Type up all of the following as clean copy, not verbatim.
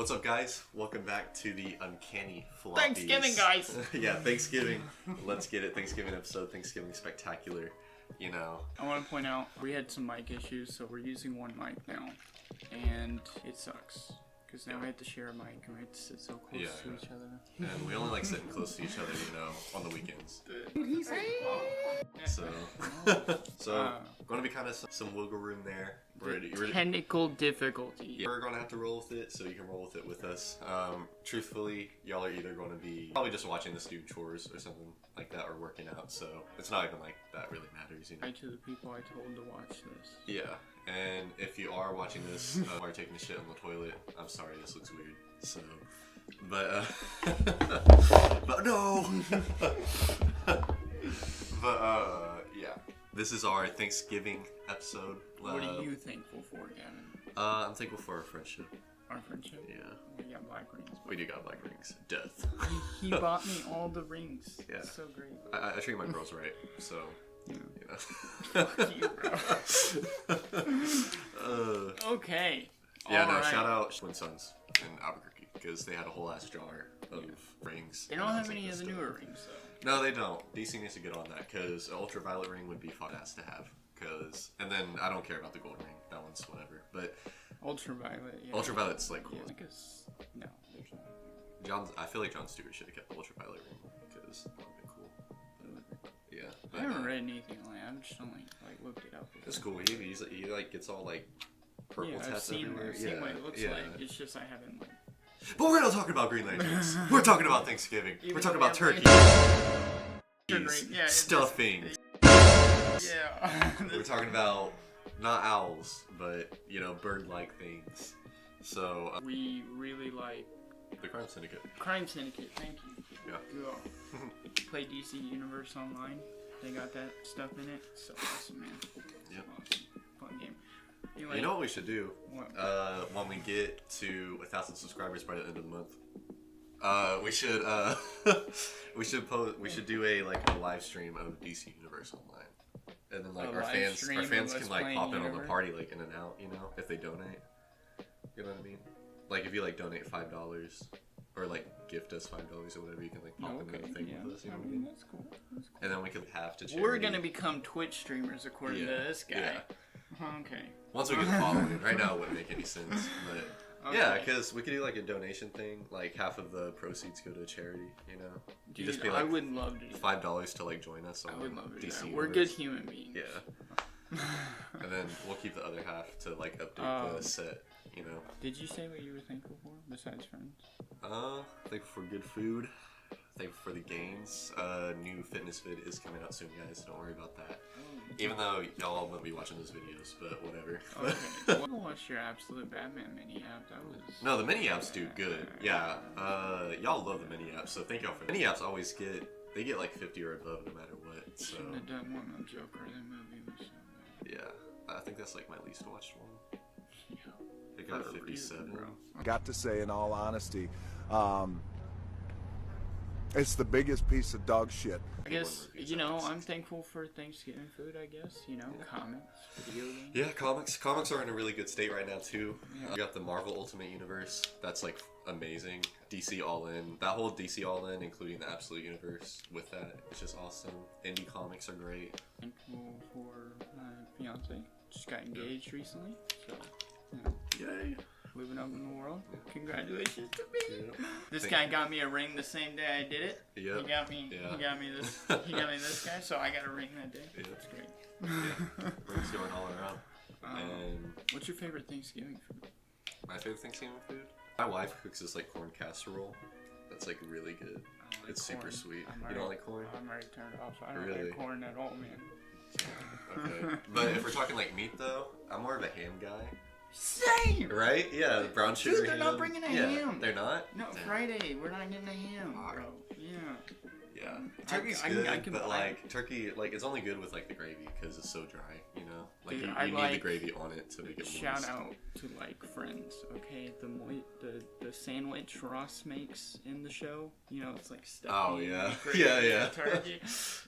What's up, guys? Welcome back to the Uncanny Floppies. Thanksgiving, guys! Yeah, Thanksgiving. Let's get it. Thanksgiving episode, Thanksgiving spectacular, you know. I want to point out, we had some mic issues, so we're using one mic now. And it sucks. Because now we have to share a mic and we have to sit so close to each other. And we only like sitting close to each other, you know, on the weekends. So going to be kind of some wiggle room there. Technical difficulty. Yeah, we're going to have to roll with it, so you can roll with it with us. Truthfully, y'all are either going to be probably just watching us do chores or something like that, or working out, so it's not even like that really matters, you know. Hi to the people I told to watch this. Yeah, and if you are watching this while you're taking a shit on the toilet, I'm sorry, this looks weird, so, but no! Yeah. This is our Thanksgiving episode. What are you thankful for, Gavin? I'm thankful for our friendship. Our friendship? Yeah. We got black rings. We do got black rings. Death. He bought me all the rings. Yeah. It's so great. I treat my girls right, so, yeah. you know. Fuck you, bro. Okay. Yeah, all no, right. shout out Twin Sons in Albuquerque, because they had a whole ass jar of rings. They don't have any of the newer rings, though. No, they don't. DC needs to get on that, because an ultraviolet ring would be fun ass to have. And then I don't care about the gold ring. That one's whatever. But ultraviolet, yeah. Ultraviolet's like cool. Yeah, no, there's not. I feel like John Stewart should have kept the ultraviolet ring, because that would have been cool. Yeah. I haven't read anything on it. I've just only looked it up. It's cool. He like gets all like purple tats everywhere. I've seen what it looks like. It's just I haven't like. But we're not talking about Green Lanterns. We're talking about Thanksgiving. We're talking about turkey. Stuffing. Yeah. We're talking about not owls, but you know, bird-like things. So we really like the Crime Syndicate. Crime Syndicate. Thank you. Yeah. Play DC Universe Online. They got that stuff in it. So awesome, man. Yep. Awesome. Fun game. Anyway, you know what we should do? What? When we get to 1,000 subscribers by the end of the month, we should do a live stream of DC Universe Online, and then like our fans can like pop in on the party like in and out, you know, if they donate. You know what I mean? Like if you like donate $5 or like gift us $5 or whatever, you can like pop in the thing with us. You know what I mean? That's cool. That's cool. And then we could have to. We're gonna become Twitch streamers according to this guy. Yeah. Okay. Once we get the following, right now it wouldn't make any sense, but okay. Yeah, because we could do like a donation thing, like half of the proceeds go to charity, you know. Dude, you just pay like I would love to do $5 to like join us on I would love to do DC that. We're Universe. good human beings. Yeah. And then we'll keep the other half to like update the set, you know. Did you say what you were thankful for besides friends? Thankful for good food. Thankful for the gains. New fitness vid is coming out soon, guys. Don't worry about that. Even though y'all won't be watching those videos, but whatever. Okay. I watched your Absolute Batman mini app. That was... No, the mini apps do good. Yeah. Y'all love the mini apps, so thank y'all for the mini apps. Always get like 50 or above no matter what. So. Shouldn't have done one on Joker. That movie was so bad. Yeah, I think that's like my least watched one. Yeah. It got 57. I got to say, in all honesty, it's the biggest piece of dog shit. I guess, you know, I'm thankful for Thanksgiving food, I guess. You know, comics, video games. Yeah, comics. Comics are in a really good state right now, too. Yeah. We got the Marvel Ultimate Universe. That's, like, amazing. DC All In. That whole DC All In, including the Absolute Universe with that, it's just awesome. Indie comics are great. Thankful for my fiance. Just got engaged recently, so, you know. Yay. Living up in the world. Congratulations to me. Yeah. This guy got me a ring the same day I did it. Yep. He got me this guy, so I got a ring that day. Yeah. That's great. Yeah. Rings going all around. And what's your favorite Thanksgiving food? my favorite Thanksgiving food? My wife cooks this like corn casserole. That's like really good. Like it's corn. super sweet. You don't like corn? I'm already turned off. I don't Really? like corn at all, man. Okay. But if we're talking like meat though, I'm more of a ham guy. Same! Right? Yeah, the brown sugar Dude, they're ham. not bringing a ham. They're not? No, Damn. Friday. We're not getting a ham, bro. Yeah. Yeah. Turkey's I good, can but buy like turkey, like it's only good with like the gravy because it's so dry, you know. Like Dude, you need the gravy on it to make it moist. Shout out to like Friends, okay? The sandwich Ross makes in the show, you know, it's like stuffing. Oh yeah, gravy, yeah. Turkey.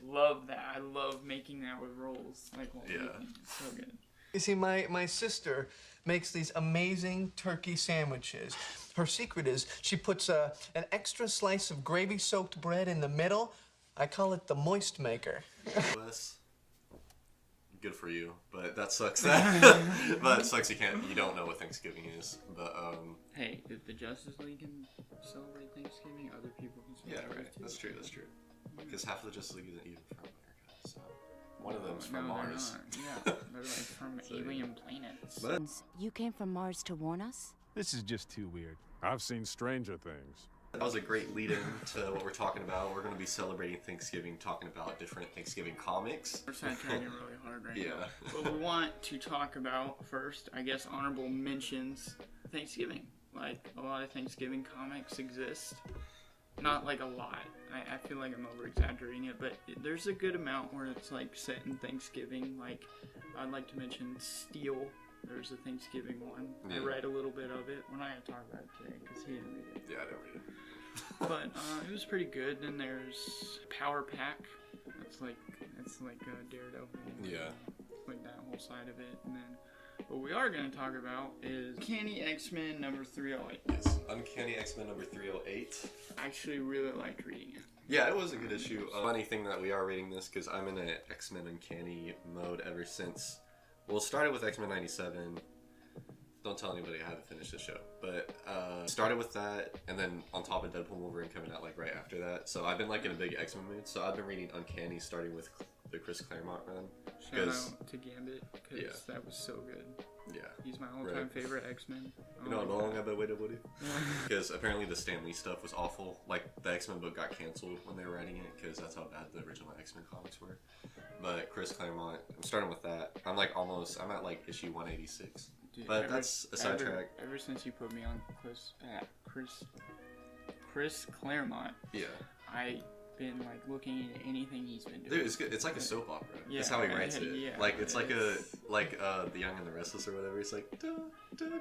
Love that. I love making that with rolls. Like, yeah, it's so good. You see, my sister makes these amazing turkey sandwiches. Her secret is she puts an extra slice of gravy-soaked bread in the middle. I call it the moist maker. Wes, good for you, but that sucks. But it sucks you don't know what Thanksgiving is. But hey, if the Justice League can celebrate Thanksgiving, other people can celebrate it too. That's true. That's true. Because half of the Justice League isn't even from America, so one of them's from Mars. Yeah, they're like from alien planets. But You came from Mars to warn us? This is just too weird. I've seen stranger things. that was a great lead-in to what we're talking about. We're going to be celebrating Thanksgiving, talking about different Thanksgiving comics. We're sidetracking really hard right Yeah. now. But we want to talk about first, I guess, honorable mentions. Thanksgiving. Like, a lot of Thanksgiving comics exist. Not like a lot. I feel like I'm over-exaggerating it, but there's a good amount where it's like set in Thanksgiving. Like, I'd like to mention Steel. There's a Thanksgiving one. Yeah. I read a little bit of it. We're not going to talk about it today because he didn't read it. Yeah, I don't read it. But it was pretty good. Then there's Power Pack. That's like Daredevil. Yeah. Like that whole side of it. And then what we are going to talk about is Uncanny X-Men number 308. Yes, Uncanny X-Men number 308. I actually really liked reading it. Yeah, it was a good issue. Funny thing that we are reading this because I'm in an X-Men Uncanny mode ever since. Well, it started with X-Men 97. Don't tell anybody I haven't finished the show. But started with that, and then on top of Deadpool Wolverine coming out like right after that. So I've been like in a big X-Men mood. So I've been reading Uncanny starting with the Chris Claremont run. Shout out to Gambit because that was so good. Yeah. He's my all-time favorite X-Men. You know how long I've been waiting, Woody? Because apparently the Stan Lee stuff was awful. Like, the X-Men book got canceled when they were writing it, because that's how bad the original X-Men comics were. But Chris Claremont, I'm starting with that. I'm at like issue 186. Dude, but that's a sidetrack. Ever since you put me on Chris Claremont, yeah, I've been like looking into anything he's been doing. Dude, it's good. It's like a soap opera. Yeah, that's how he writes it. Yeah, like it's like The Young and the Restless or whatever. It's like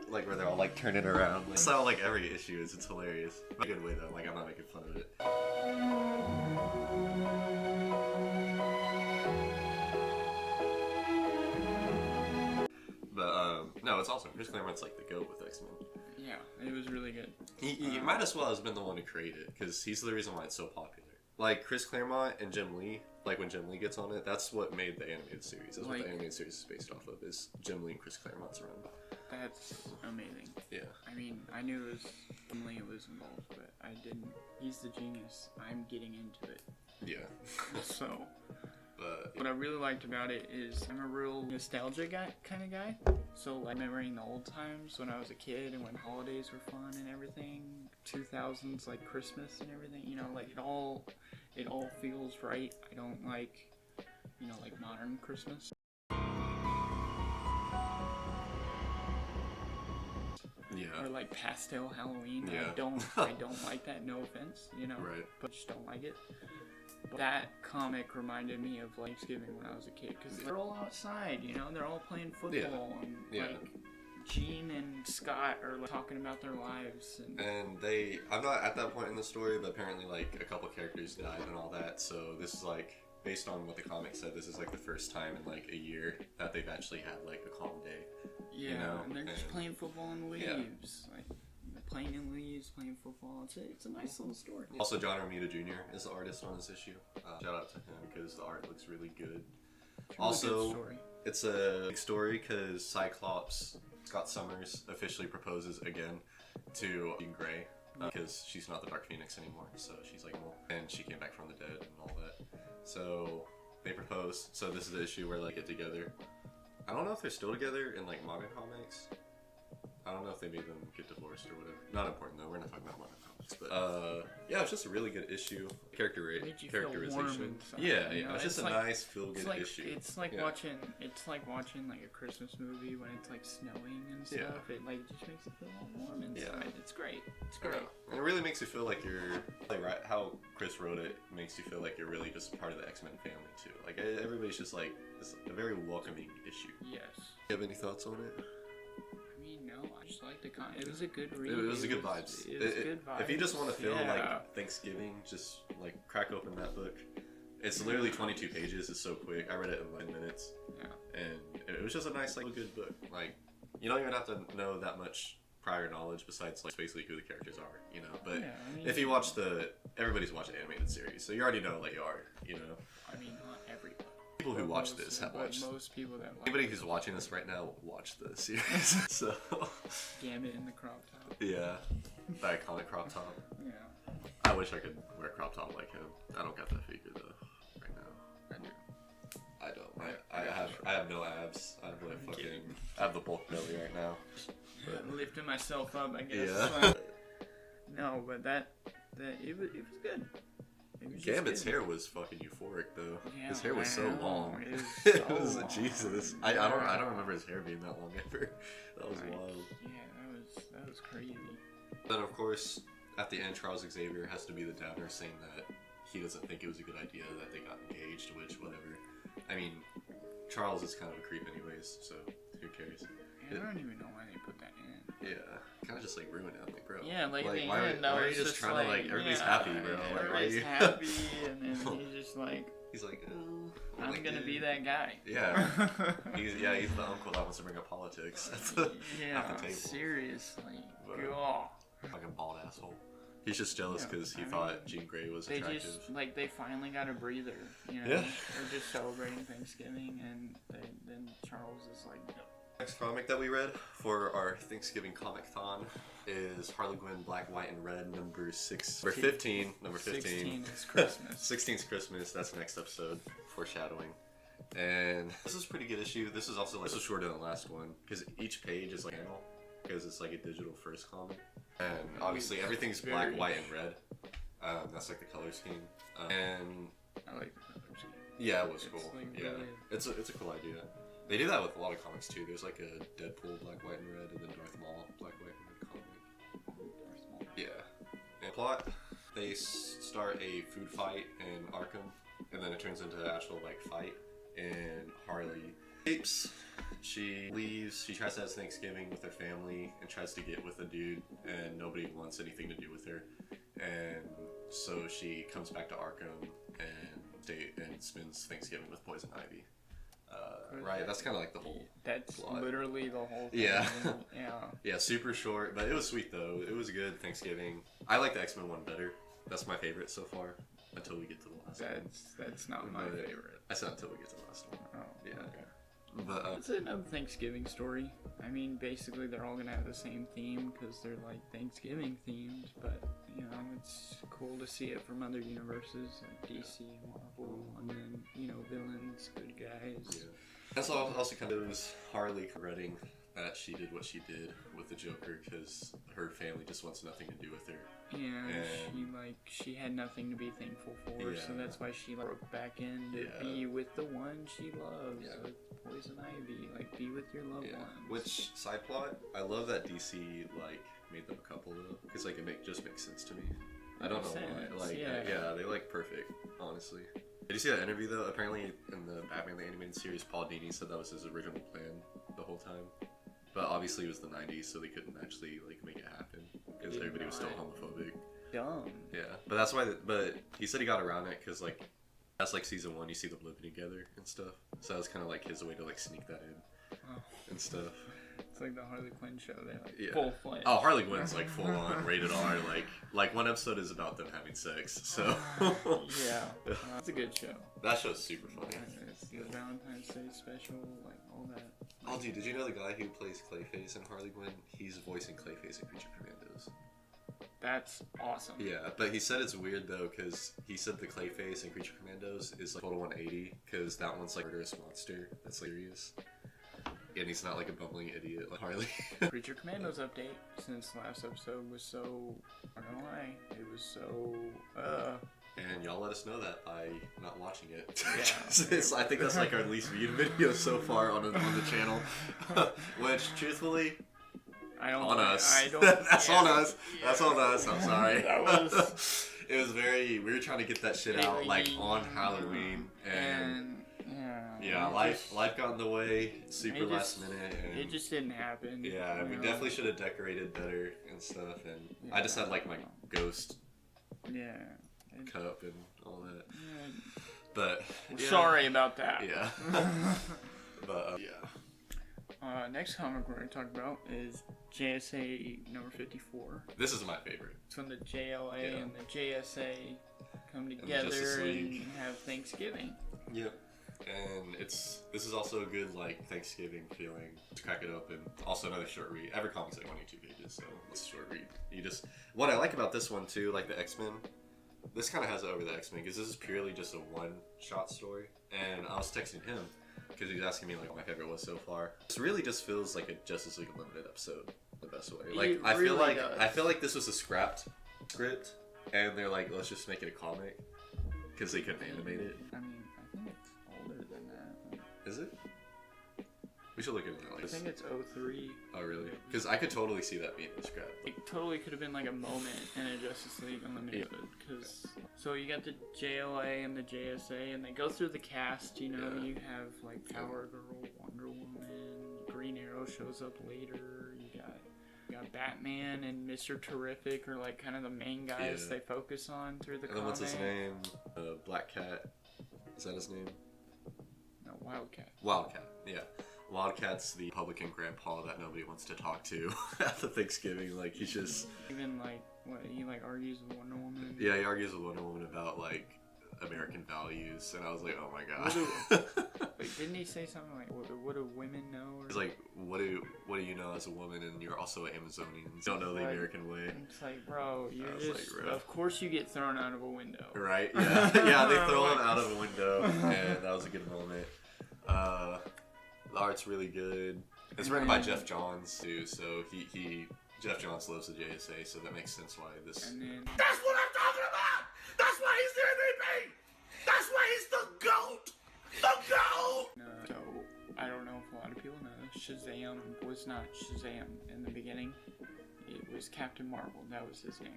like where they're all like turning around. That's how like every issue is. It's hilarious. In a good way though. Like I'm not making fun of it. But no, it's awesome. Chris Claremont's like the GOAT with X-Men. Yeah, it was really good. He might as well have been the one who created it because he's the reason why it's so popular. Like Chris Claremont and Jim Lee, like when Jim Lee gets on it, that's what made the animated series. That's what the animated series is based off of, is Jim Lee and Chris Claremont's run. That's amazing. Yeah. I mean, I knew it was Jim Lee was involved, but I didn't. He's the genius. I'm getting into it. Yeah. So. But what I really liked about it is I'm a real nostalgia kind of guy. So like remembering the old times when I was a kid and when holidays were fun and everything. 2000s like Christmas and everything. You know, like it all feels right. I don't like, you know, like modern Christmas. yeah. Or like pastel Halloween. Yeah. I don't like that. No offense, you know. Right. But just don't like it. That comic reminded me of Thanksgiving when I was a kid because they're all outside, you know, they're all playing football and like Gene and Scott are like, talking about their lives and I'm not at that point in the story, but apparently like a couple characters died and all that, so this is like based on what the comic said, this is like the first time in like a year that they've actually had like a calm day. Yeah, you know? And they're just playing football in leaves, like playing in leaves, playing football. It's a nice little story. Also, John Romita Jr. is the artist on this issue. Shout out to him because the art looks really good. Also, it's a big story because Cyclops, Scott Summers, officially proposes again to Jean Grey because she's not the Dark Phoenix anymore. So she's like, well, and she came back from the dead and all that. So they propose. So this is the issue where like get together. I don't know if they're still together in like modern comics. I don't know if they made them get divorced or whatever. Not important though. We're not talking about modern comics, but yeah, it's just a really good issue. Characterization. Yeah, it's just a nice feel-good issue. It's like watching like a Christmas movie when it's like snowing and stuff. Yeah. It like just makes you feel all warm inside. Yeah. It's great. It's great. And it really makes you feel like you're like how Chris wrote it makes you feel like you're really just part of the X-Men family too. Like everybody's just like it's a very welcoming issue. Yes. You have any thoughts on it? No, I just like the it was a good read. It was a good vibes. It was good vibes. If you just want to feel like Thanksgiving, just like crack open that book. It's literally 22 pages. It's so quick. I read it in 9 minutes. Yeah. And it was just a nice, like, good book. Like, you don't even have to know that much prior knowledge besides, like, basically who the characters are, you know. But Yeah, I mean, if you watch everybody's watching the animated series, so you already know, like, you are, you know. I mean, not everybody. People who watch this have watched. Most people that like Anybody who's watching this right now watch the series. So. Gambit in the crop top. Yeah, the iconic crop top. Yeah. I wish I could wear a crop top like him. I don't got that figure though. Right now. I do. I don't. I have no abs. I have like fucking. I have the bulk belly right now. But, Lifting myself up, I guess. yeah. No, but it was good. It was Gambit's just good. hair was fucking euphoric though. Yeah, His hair was so I know. long. It was It so was long. Jesus. I don't remember his hair being that long ever. That was Like, wild. Yeah, that was crazy. Then of course, at the end, Charles Xavier has to be the downer, saying that he doesn't think it was a good idea that they got engaged. Which, whatever. I mean, Charles is kind of a creep anyways, so who cares? I don't even know why they put that in. Yeah, kind of just like ruin it, like, bro. Yeah, like at the why, end, why are you was just trying to like everybody's yeah, happy, bro? Like, why are everybody's you happy, and then he's just like, He's like, oh, I'm like, gonna be that guy. Yeah, he's the uncle that wants to bring up politics at the, Yeah, at the table. Seriously. But- God. Fucking bald asshole. He's just jealous Yeah, because he I thought mean, Jean Grey was They attractive. just like they finally got a breather, you know. Yeah. They're just celebrating Thanksgiving, and then Charles is like, Next comic that we read for our Thanksgiving comic-thon is Harley Quinn Black, White, and Red number 15. Number 15. 16 is Christmas. 16's Christmas. That's next episode. Foreshadowing. And this is a pretty good issue. This is also like this is shorter than the last one because each page is like a panel because it's like a digital first comic. And obviously everything's black, white, and red. That's like the color scheme. And I like the color scheme. yeah, it was cool. Like Yeah, really- it's a cool idea. They do that with a lot of comics too. There's like a Deadpool black, white, and red, and then Darth Maul black, white, and red comic. Yeah. And plot: they start a food fight in Arkham, and then it turns into an actual like fight. And Harley escapes. She leaves. She tries to have Thanksgiving with her family and tries to get with a dude, and nobody wants anything to do with her. And so she comes back to Arkham and spends Thanksgiving with Poison Ivy. Right, that's kind of like the whole. That's plot. literally the whole thing. Yeah. Yeah. Yeah, super short, but it was sweet though. It was a good Thanksgiving. I like the X-Men one better. That's my favorite so far. Until we get to the last one. That's not my But favorite. I said until we get to the last one. Oh, Yeah. okay. But It's another Thanksgiving story. I mean, basically, they're all gonna have the same theme because they're like Thanksgiving themed. But you know, it's cool to see it from other universes like DC, Marvel, and then villains, good guys. yeah. That's also kind of was Harley regretting that she did what she did with the Joker because her family just wants nothing to do with her. Yeah, And- she had nothing to be thankful for, so Yeah. that's why she broke back in to Yeah. be with the one she loves, Yeah. with Poison Ivy. Like, be with your loved Yeah. ones. Which side plot? I love that DC like made them a couple though, because like it just makes sense to me. I don't know Makes why. sense, Like yeah. they like perfect. Honestly. Did you see that interview though? Apparently in the Batman the Animated Series, Paul Dini said that was his original plan the whole time. But obviously it was the 90s, so they couldn't actually like make it happen because Did everybody was still not. homophobic. Dumb. Yeah, but that's why. But he said he got around it because like that's like season 1. You see them living together and stuff. So that was kind of like his way to like sneak that in Oh. and stuff. It's like the Harley Quinn show. They're like Yeah. full fledged. Oh, Harley Quinn's like full on rated R. Like one episode is about them having sex. So Yeah. It's a good show. that show's super funny. It's the Valentine's Day special, like all that. Oh, dude, did you know the guy who plays Clayface in Harley Quinn? He's voicing Clayface in Creature Commandos. That's awesome. Yeah, but he said it's weird though because he said the Clayface in Creature Commandos is like total 180 because that one's like murderous monster that's serious, and he's not like a bumbling idiot like Harley. Creature Commandos update since last episode was so. I'm not gonna lie, it was so. And y'all let us know that by not watching it. Yeah. I think that's like our least viewed video so far on the channel. Which, truthfully, I don't. on us. I don't. That's yeah. on us. That's on us. I'm sorry. That was. It was very. We were trying to get that shit out like on Halloween, and yeah, life got in the way. Super last minute. And It just didn't happen. yeah, we definitely should have decorated better and stuff. And I just had like my ghost Yeah. cup and all that. Yeah. But We're yeah. sorry about that. Yeah. But yeah. Next comic we're going to talk about is JSA number 54. This is my favorite. It's when the JLA and the JSA come together and have Thanksgiving. Yep. And this is also a good like Thanksgiving feeling to crack it open. Also another short read. Every comic's like 22 pages, so it's a short read. What I like about this one too, like the X-Men, this kind of has it over the X-Men because this is purely just a one-shot story. And I was texting him because he was asking me like what my favorite was so far. This really just feels like a Justice League Unlimited episode the best way. Like I feel like this was a scrapped script, and they're like, let's just make it a comic because they couldn't animate it. I mean, I think it's older than that. Is it? We should look into that. I think it's 03. Oh, really? Because I could totally see that being the scrap. It totally could have been like a moment in a Justice League Unlimited. So you got the JLA and the JSA, and they go through the cast. You know, you have like Power Girl, Wonder Woman, Green Arrow shows up later. You got Batman and Mr. Terrific are like kind of the main guys they focus on through the comic. And then what's his name? Black Cat. Is that his name? No, Wildcat. Wildcat. Yeah. Wildcat's the Republican grandpa that nobody wants to talk to at the Thanksgiving. Like he's just even like what he like argues with Wonder Woman. Yeah, he argues with Wonder Woman about like American values, and I was like, oh my god. Wait, didn't he say something like, what do women know? Or he's like, what do you know as a woman, and you're also an Amazonian. You don't know the American way. It's like, bro, you're just, like, of course you get thrown out of a window. Right? Yeah, yeah. They throw him out of a window, and that was a good moment. The art's really good. It's written by Jeff Johns too, so Jeff Johns loves the JSA, so that makes sense why this. And then, that's what I'm talking about! That's why he's the MVP! That's why he's the GOAT! The GOAT! So, I don't know if a lot of people know, Shazam was not Shazam in the beginning. It was Captain Marvel, that was his name.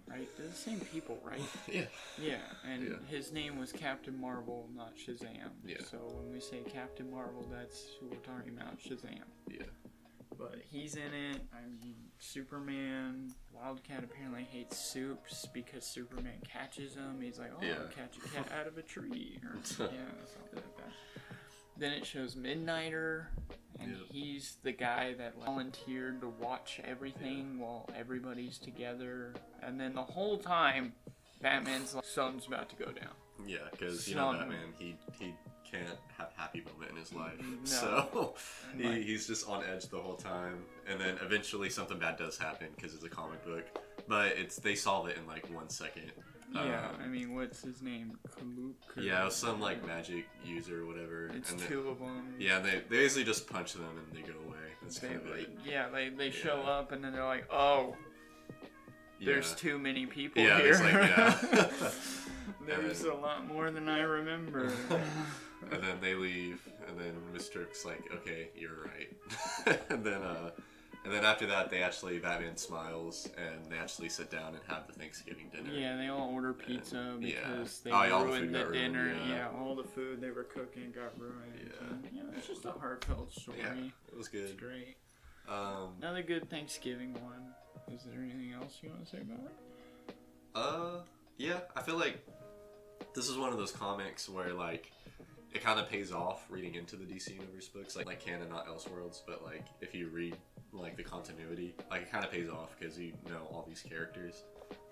Right? They're the same people, right? Yeah. Yeah, and his name was Captain Marvel, not Shazam. Yeah. So when we say Captain Marvel, that's who we're talking about, Shazam. Yeah. But he's in it. I mean, Superman. Wildcat apparently hates soups because Superman catches him. He's like, oh, I'll catch a cat out of a tree. Or, something like that. Then it shows Midnighter, and he's the guy that volunteered to watch everything while everybody's together. And then the whole time, Batman's like, sun's about to go down. Yeah, because, you know, Batman, he can't have a happy moment in his life. No. So he's just on edge the whole time. And then eventually something bad does happen because it's a comic book. But they solve it in like 1 second. Yeah, I mean, what's his name? Kaluk? Yeah, it was some like magic user or whatever. It's two of them. Yeah, and they basically just punch them and they go away. That's kind of it. Yeah, they show up and then they're like, oh, there's too many people here. It's like, there's a lot more than I remember. And then they leave, and then Mr. like, okay, you're right. And then after that, Batman smiles, and they actually sit down and have the Thanksgiving dinner. Yeah, they all order pizza because they ruined the dinner. Yeah, all the food they were cooking got ruined. Yeah, it's just a heartfelt story. Yeah, it was good. It's great. Another good Thanksgiving one. Is there anything else you want to say about it? Yeah, I feel like this is one of those comics where like it kind of pays off reading into the DC Universe books, like canon, not Elseworlds, but like if you read like the continuity, like it kind of pays off because you know all these characters.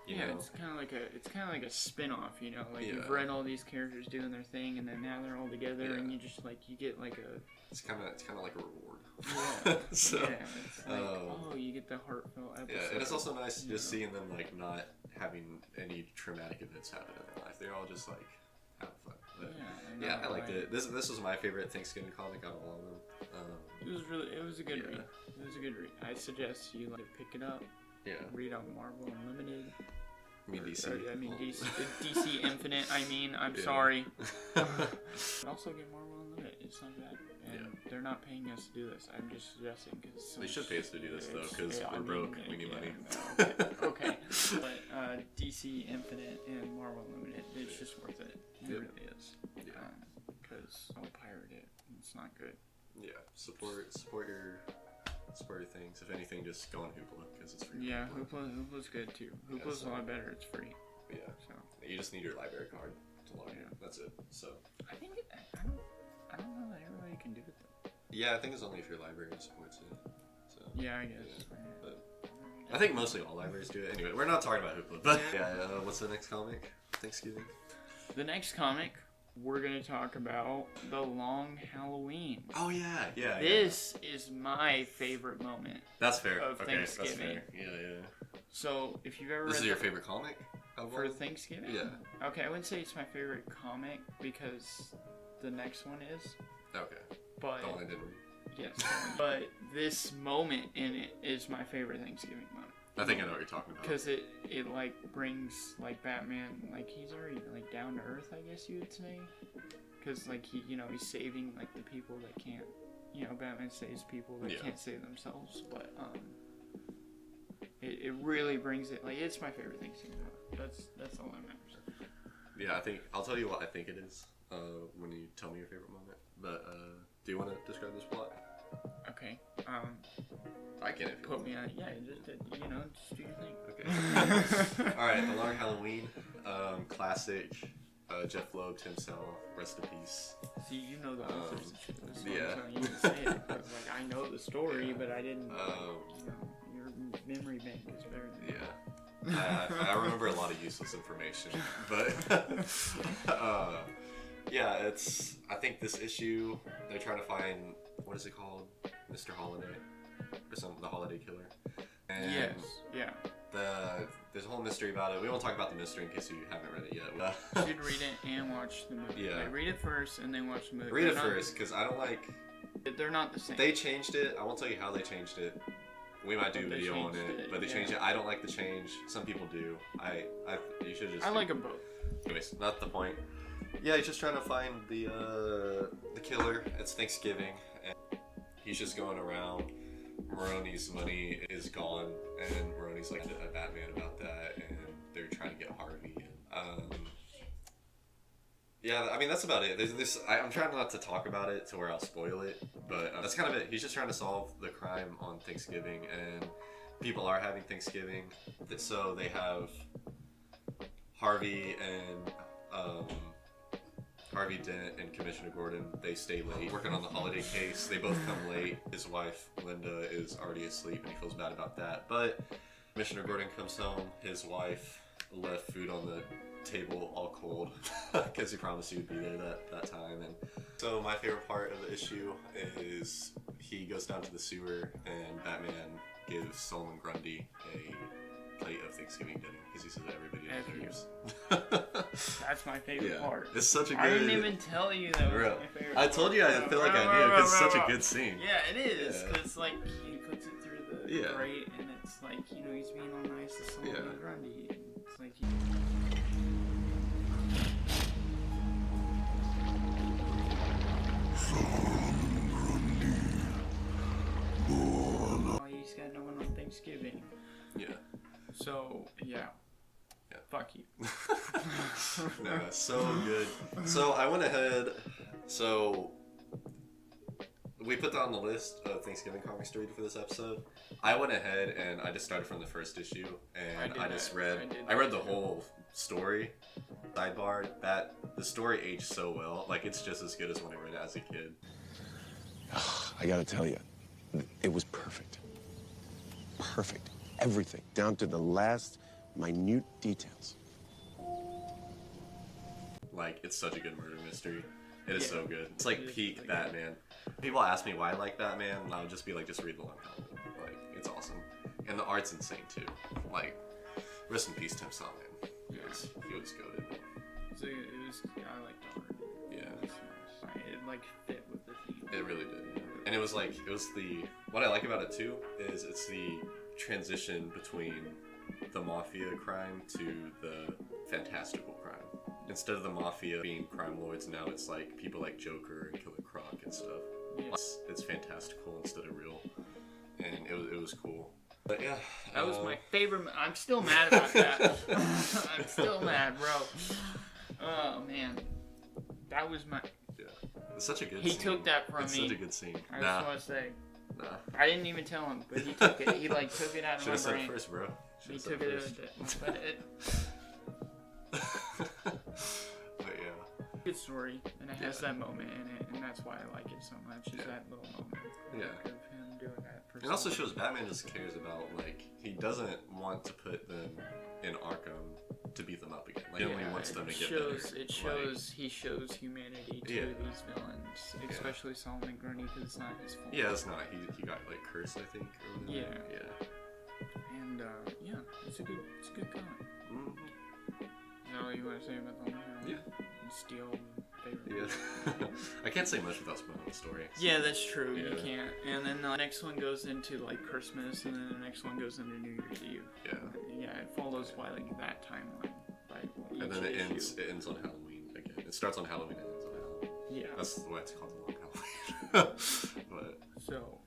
You know? It's kind of like a spin-off, you know, like you've read all these characters doing their thing, and then now they're all together, and you just like you get like a. It's kind of like a reward. Yeah. So, it's like, you get the heartfelt episode. Yeah, and it's also nice just seeing them like not having any traumatic events happen in their life. They're all just like having fun. But, I liked it. This was my favorite Thanksgiving comic out of all of them. It was a good read. It was a good read. I suggest you like pick it up. Yeah. Read on Marvel Unlimited. I mean DC. I mean DC Infinite. I'm sorry. But also get Marvel Unlimited. It's not bad. And they're not paying us to do this. I'm just suggesting because they should pay us to do this though because we're broke. We need money. Okay. But DC Infinite and Marvel Unlimited, it's just worth it. It really is. Because I'll pirate it. It's not good. Yeah. Support your things. If anything, just go on Hoopla because it's free. Yeah, Hoopla's good too. Hoopla's a lot better. It's free. Yeah. So you just need your library card to log in. That's it. So I think I don't know that everybody can do it though. Yeah, I think it's only if your library supports it. So, Yeah, I guess. Yeah, but I think mostly all libraries do it. Anyway, we're not talking about Hoopla, but yeah. What's the next comic? Thanksgiving. The next comic, we're gonna talk about The Long Halloween. Oh yeah. This is my favorite moment. That's fair. Of Okay, Thanksgiving. That's fair. Yeah. So if you've ever This read is your favorite comic? for Thanksgiving? Yeah. Okay, I wouldn't say it's my favorite comic because the next one is. Okay. But The one I didn't read. yes, but this moment in it is my favorite Thanksgiving moment. I think I know what you're talking about. Because it like brings like Batman, like he's already like down to earth, I guess you would say. Because like he's saving like the people that can't, Batman saves people that can't save themselves. But it really brings it, like, it's my favorite Thanksgiving moment. That's all that matters. Yeah, I'll tell you what I think it is when you tell me your favorite moment. But do you want to describe this plot? Okay. I can if you Put want. me on. Yeah, just do your thing. Okay. All right, The Long Halloween, classic. Jeff Loeb himself, rest in peace. See, you know the authors and shit. So yeah. I'm telling you to say it. 'Cause, like, I know the story, but I didn't. Your memory bank is better than Yeah. I remember a lot of useless information, but yeah, I think this issue they're trying to find, what is it called, Mr. Holiday, or the Holiday Killer. And yes. Yeah. There's a whole mystery about it. We won't talk about the mystery in case you haven't read it yet. You should read it and watch the movie. Yeah. Like, read it first and then watch the movie. Read it first, because I don't like. They're not the same. They changed it. I won't tell you how they changed it. We might do a video on it, but they changed it. I don't like the change. Some people do. You should just. I like them both. Anyways, not the point. Yeah, he's just trying to find the killer. It's Thanksgiving, and he's just going around. Maroni's money is gone, and Maroni's like a Batman about that, and they're trying to get Harvey. Yeah, I mean that's about it. I'm trying not to talk about it to where I'll spoil it, but that's kind of it. He's just trying to solve the crime on Thanksgiving, and people are having Thanksgiving, so they have Harvey and Harvey Dent and Commissioner Gordon, they stay late working on the holiday case. They both come late. His wife, Linda, is already asleep and he feels bad about that. But Commissioner Gordon comes home. His wife left food on the table all cold because he promised he would be there that time. And so my favorite part of the issue is he goes down to the sewer and Batman gives Solomon Grundy a plate of Thanksgiving dinner because he says that everybody deserves. That's my favorite part. It's such a good. I didn't even tell you that was my favorite part. I told you I feel like I knew because it's such a good scene. Yeah, it is. Because like he puts it through the Yeah. grate and it's like he's being all nice to Solomon Grundy. And it's like he's got no one on Thanksgiving. Yeah. So yeah. Fuck you. No, so good. So I went ahead. So we put that on the list of Thanksgiving comics to read for this episode. I went ahead and I just started from the first issue and I read the whole story. Sidebar, that the story aged so well. Like it's just as good as when I read it as a kid. I gotta tell you, it was perfect. Perfect. Everything, down to the last minute details. Like, it's such a good murder mystery. It is so good. It's like peak really Batman. People ask me why I like Batman, and I'll just be like, just read The Long Halloween. Like, it's awesome. And the art's insane, too. Like, rest in peace, Tim Salmon. He was goated. I liked the art. Yeah. It like fit with the theme. It really did. And it was what I like about it, too, is it's the transition between the mafia crime to the fantastical crime. Instead of the mafia being crime lords, now it's like people like Joker and Killer Croc and stuff. Yes. It's fantastical instead of real, and it was cool. But yeah, that was my favorite. I'm still mad about that. I'm still mad, bro. Oh man, that was my. Yeah, it's such a good. He scene. Took that from it's me. It's such a good scene. I just want to say. Nah. I didn't even tell him, but he took it. He like took it out of my brain. Should've said it first, bro. He took it. But yeah. Good story, and it has that moment in it, and that's why I like it so much. Is that little moment of him doing that. It also shows Batman just cares about, like, he doesn't want to put them in Arkham to beat them up again. Like, he only wants them to get better. He shows humanity to these villains, especially Solomon Grundy, because it's not his fault. Yeah, it's not. He got, like, cursed, I think. Or yeah. And, it's a good comic. Mm-hmm. Is that all you want to say about the whole Yeah. Steel favorite? Yeah. I can't say much without spoiling the story. So. Yeah, that's true. You can't. And then the next one goes into, like, Christmas, and then the next one goes into New Year's Eve. Yeah. Yeah, it follows by, like, that timeline. And then it ends on Halloween again. It starts on Halloween and ends on Halloween. Yeah. That's why it's called the Long Halloween. But so,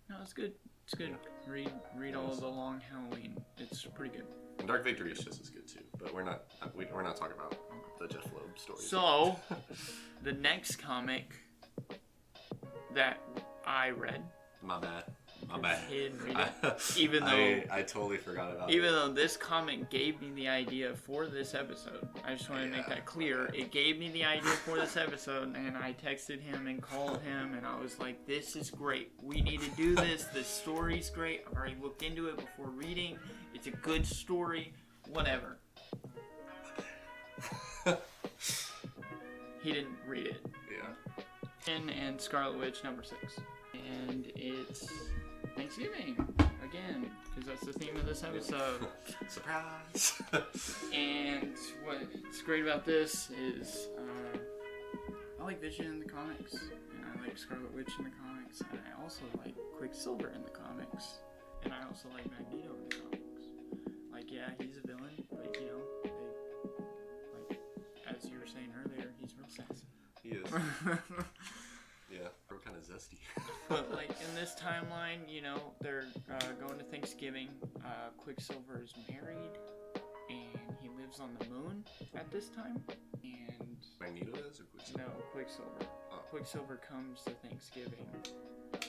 no, it's good. It's good. Read all of the Long Halloween. It's pretty good. And Dark Victory is just as good too. But we're not talking about the Jeff Loeb story. So, the next comic that I read. My bad. He didn't read it. Even though I totally forgot about it. Even though this comic gave me the idea for this episode. I just want to make that clear. It gave me the idea for this episode, and I texted him and called him, and I was like, this is great. We need to do this. This story's great. I've already looked into it before reading. It's a good story. Whatever. He didn't read it. Yeah. And Scarlet Witch #6. And it's Thanksgiving again, because that's the theme of this episode. Surprise! And what's great about this is I like Vision in the comics, and I like Scarlet Witch in the comics, and I also like Quicksilver in the comics, and I also like Magneto in the comics. Like, yeah, he's a villain, but you know, like as you were saying earlier, he's real sassy. He is. Yeah, we're kind of zesty. But, like, in this timeline, you know, they're going to Thanksgiving. Quicksilver is married, and he lives on the moon at this time. And Magneto is or Quicksilver? No, Quicksilver. Oh. Quicksilver comes to Thanksgiving, like,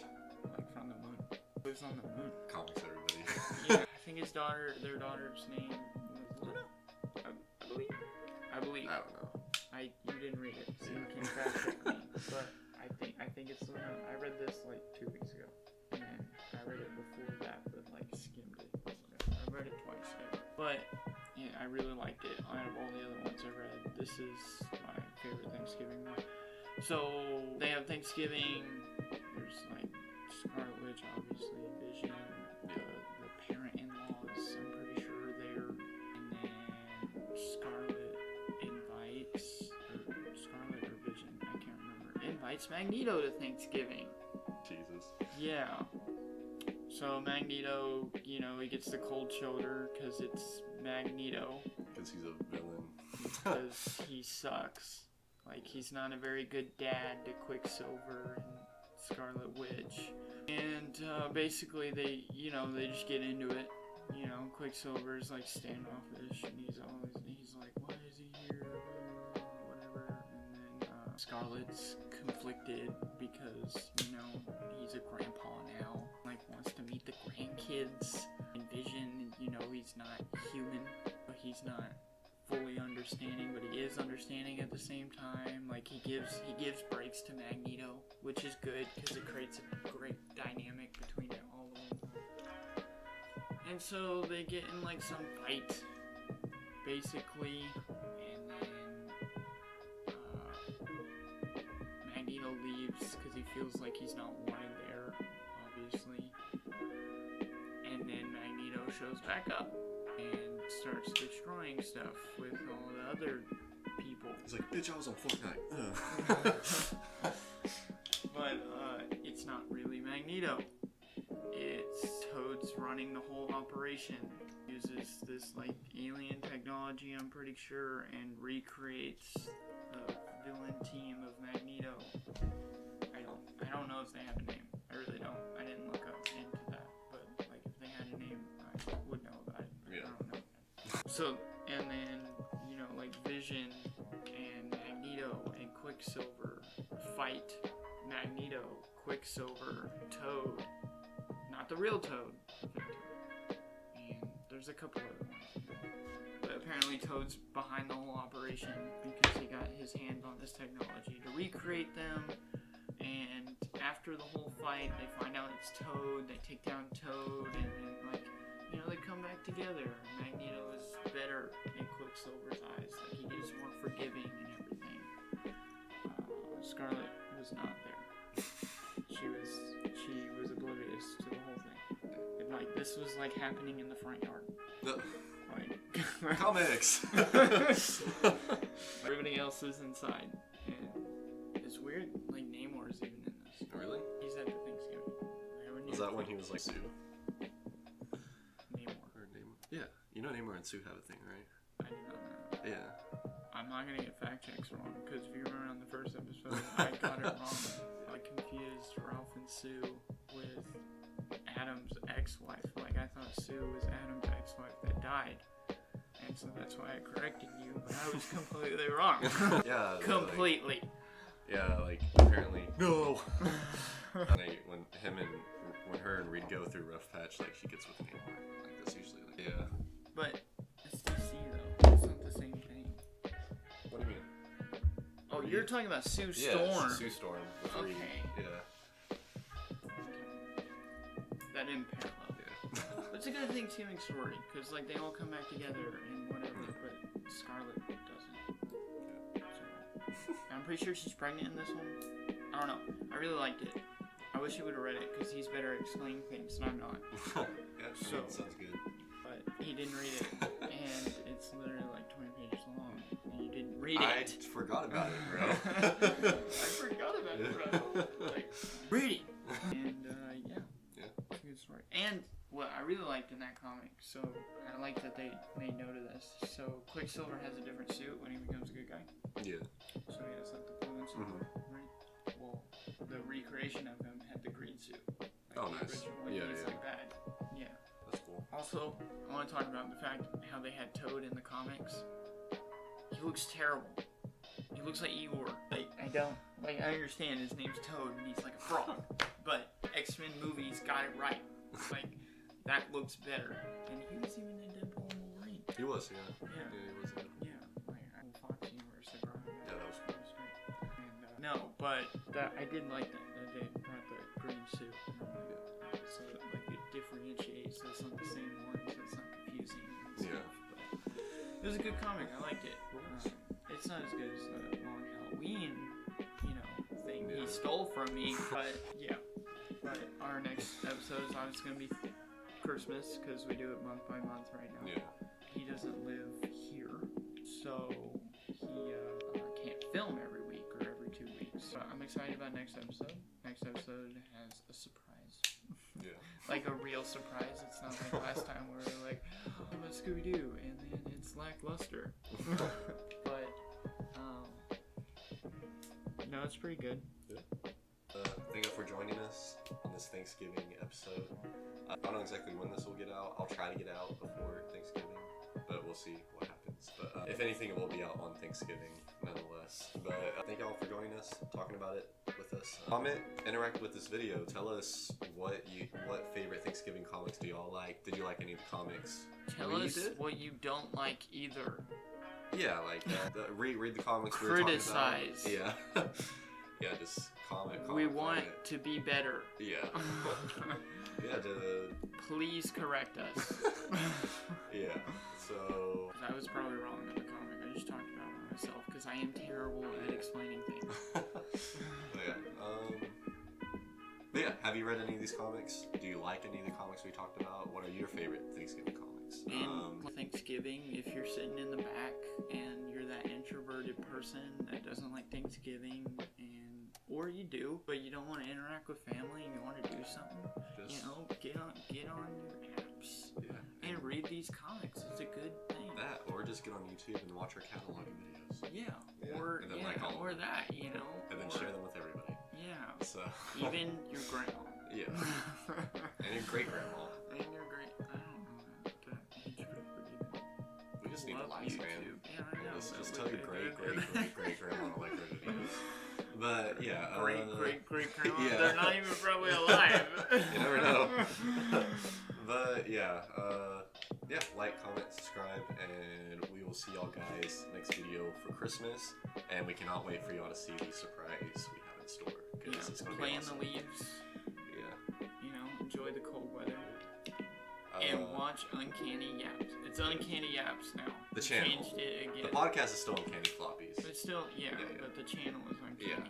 from the moon. Lives on the moon. Comics, everybody. Yeah, I think their daughter's name was Luna, I believe. I don't know. You didn't read it, so you can fact check me. But I think it's Luna. I read this like 2 weeks ago, and I read it before that, but like skimmed it. I read it twice, but yeah, I really liked it. Out of all the other ones I read, this is my favorite Thanksgiving one. So they have Thanksgiving. There's like Scarlet Witch, obviously, Vision, the parent-in-laws. I'm pretty sure are there, and then Scarlet invites. Invites Magneto to Thanksgiving. Jesus. Yeah. So Magneto, you know, he gets the cold shoulder because it's Magneto. Because he's a villain. Because he sucks. Like, he's not a very good dad to Quicksilver and Scarlet Witch. And basically they just get into it. You know, Quicksilver's like standoffish, and he's like, why is he here? Whatever. And then Scarlet's conflicted because, you know, he's a grandpa now, like wants to meet the grandkids. And Vision, you know, he's not human, but he's not fully understanding, but he is understanding at the same time. Like, he gives breaks to Magneto, which is good because it creates a great dynamic between all of them. And so they get in like some fight, basically, and then Magneto leaves because he feels like he's not wanted there, obviously. And then Magneto shows back up and starts destroying stuff with all the other people. He's like, bitch, I was on Fortnite. But it's not really Magneto. It's Toad's running the whole operation. Uses this like alien technology, I'm pretty sure, and recreates the villain team of Magneto. I don't know if they have a name. I really don't. I didn't look up into that. But like, if they had a name, I would know about it. Yeah. I don't know. So, and then, you know, like Vision and Magneto and Quicksilver fight Magneto, Quicksilver, Toad. Not the real Toad. And there's a couple other ones. But apparently Toad's behind the whole operation because he got his hands on this technology to recreate them. And after the whole fight, they find out it's Toad. They take down Toad, and then, like, you know, they come back together. Magneto is better in Quicksilver's eyes. Like, he is more forgiving and everything. Scarlet was not there. She was oblivious to the whole thing. And, like, this was like happening in the front yard. Like comics. Everybody else is inside, and it's weird. Like Namor's even in this. Really? He's at the Thanksgiving. Was that when he was like Sue? Namor. Or Namor? Yeah. You know Namor and Sue have a thing, right? I did not know. Yeah. I'm not gonna get fact checks wrong because if you remember on the first episode, I got it wrong. I confused Ralph and Sue with Adam's ex-wife. Like, I thought Sue was Adam's ex-wife that died. And so that's why I corrected you, but I was completely wrong. Yeah. Completely. Like, yeah, like, apparently. No! When her and Reed go through rough patch, like, she gets with Namor. Like, that's usually, like, yeah. But it's DC, though. It's not the same thing. What do you mean? Oh, you're talking about Sue Storm. Yeah, Sue Storm with Reed. Okay. Yeah. That didn't parallel. Yeah. It's a good Thanksgiving story, because, like, they all come back together and whatever, but Scarlet doesn't. So, I'm pretty sure she's pregnant in this one. I don't know. I really liked it. I wish he would have read it, because he's better at explaining things, and I'm not. Yeah, so, sounds good. But he didn't read it, and it's literally like 20 pages long, and you didn't read it. I forgot about it, bro. I forgot about it, bro. Like, read it. And, yeah. It's a good story. And what I really liked in that comic, so I like that they made note of this. So Quicksilver has a different suit when he becomes a good guy. Yeah. So he has like the blue and silver, right? Well, the recreation of him had the green suit. Like Oh, the nice. original, like, Yeah, he's yeah. like that. Yeah. That's cool. Also, I want to talk about the fact how they had Toad in the comics. He looks terrible. He looks like Igor. Like, I understand his name's Toad and he's like a frog, but X-Men movies got it right. Like, that looks better. And he was even in Deadpool and Wolverine. He was, yeah. Yeah. Yeah, he was in it. Yeah, like Fox Universe, they brought him back. Yeah, that was cool. And, no, but I did like that they brought the green suit. So like it differentiates, so it's not the same one, so it's not confusing. And stuff. But it was a good comic. I liked it. It's not as good as the Long Halloween, thing he stole from me, but yeah. But our next episode is obviously gonna be Christmas because we do it month by month right now. Yeah. He doesn't live here, so he can't film every week or every 2 weeks. So I'm excited about next episode. Next episode has a surprise. Yeah. Like a real surprise. It's not like last time where we're like, oh, about Scooby-Doo, and then it's lackluster. But, no, it's pretty good. Yeah. Thank you for joining us on this Thanksgiving episode. I don't know exactly when this will get out. I'll try to get out before Thanksgiving, but we'll see what happens. But if anything, it will be out on Thanksgiving nonetheless. But thank y'all for joining us, talking about it with us. Comment, interact with this video. Tell us what favorite Thanksgiving comics do y'all like? Did you like any of the comics? Tell us what you don't like either. Yeah, like read the comics. Criticize. We were talking about. Yeah. Yeah, just comment. We want to be better. Yeah. Yeah, please correct us. Yeah, so... I was probably wrong in the comic. I just talked about it myself because I am terrible at explaining things. But yeah, have you read any of these comics? Do you like any of the comics we talked about? What are your favorite Thanksgiving comics? Thanksgiving, if you're sitting in the back and you're that introverted person that doesn't like Thanksgiving, or you do, but you don't want to interact with family and you want to do something, get on your apps and read these comics. It's a good thing. That, or just get on YouTube and watch our catalog of videos. Yeah. Or and then or that, and then share them with everybody. Yeah. So even your grandma. Yeah. And your great grandma. And your great. I don't know that age group, but even. We just need likes, man. Yeah, I know. Just tell your great grandma to like our videos. But yeah, great grandma. Yeah. They're not even probably alive. You never know. But yeah, like like, comment, subscribe, and we will see y'all guys next video for Christmas. And we cannot wait for y'all to see the surprise we have in store. Yeah, It's gonna play be in awesome. the leaves. Yeah. You know, enjoy the cold weather. And watch Uncanny Yaps. It's Uncanny Yaps now. The They channel. changed it again. The podcast is still Uncanny Floppies. But still, yeah, Yeah. but the channel is Uncanny Yaps.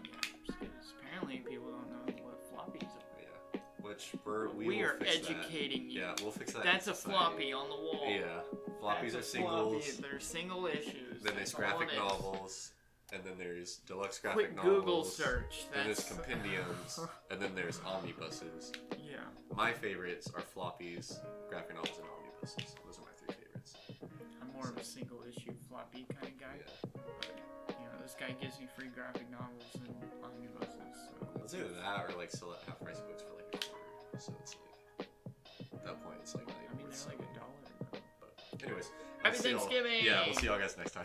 Because apparently people don't know what floppies are. Yeah. Which we We will are fix educating that. you. Yeah, we'll fix that. That's in a society. floppy on the wall. Yeah. Floppies That's are a singles. floppy. They're single issues. Then there's That's all graphic it is. novels. And then there's deluxe graphic Quick novels. Google search. Then there's That's compendiums. And then there's omnibuses. yeah. My favorites are floppies, graphic novels, and omnibuses. Those are my 3 favorites. I'm more of a single issue floppy kind of guy. Yeah. But, you know, this guy gives me free graphic novels and omnibuses. So. It's either that or like sell at half price books for like a quarter. So it's like at that point it's like not I even mean, worth they're like selling. $1 though. But anyways, Happy we'll see y'all- Thanksgiving! Yeah, we'll see y'all guys next time.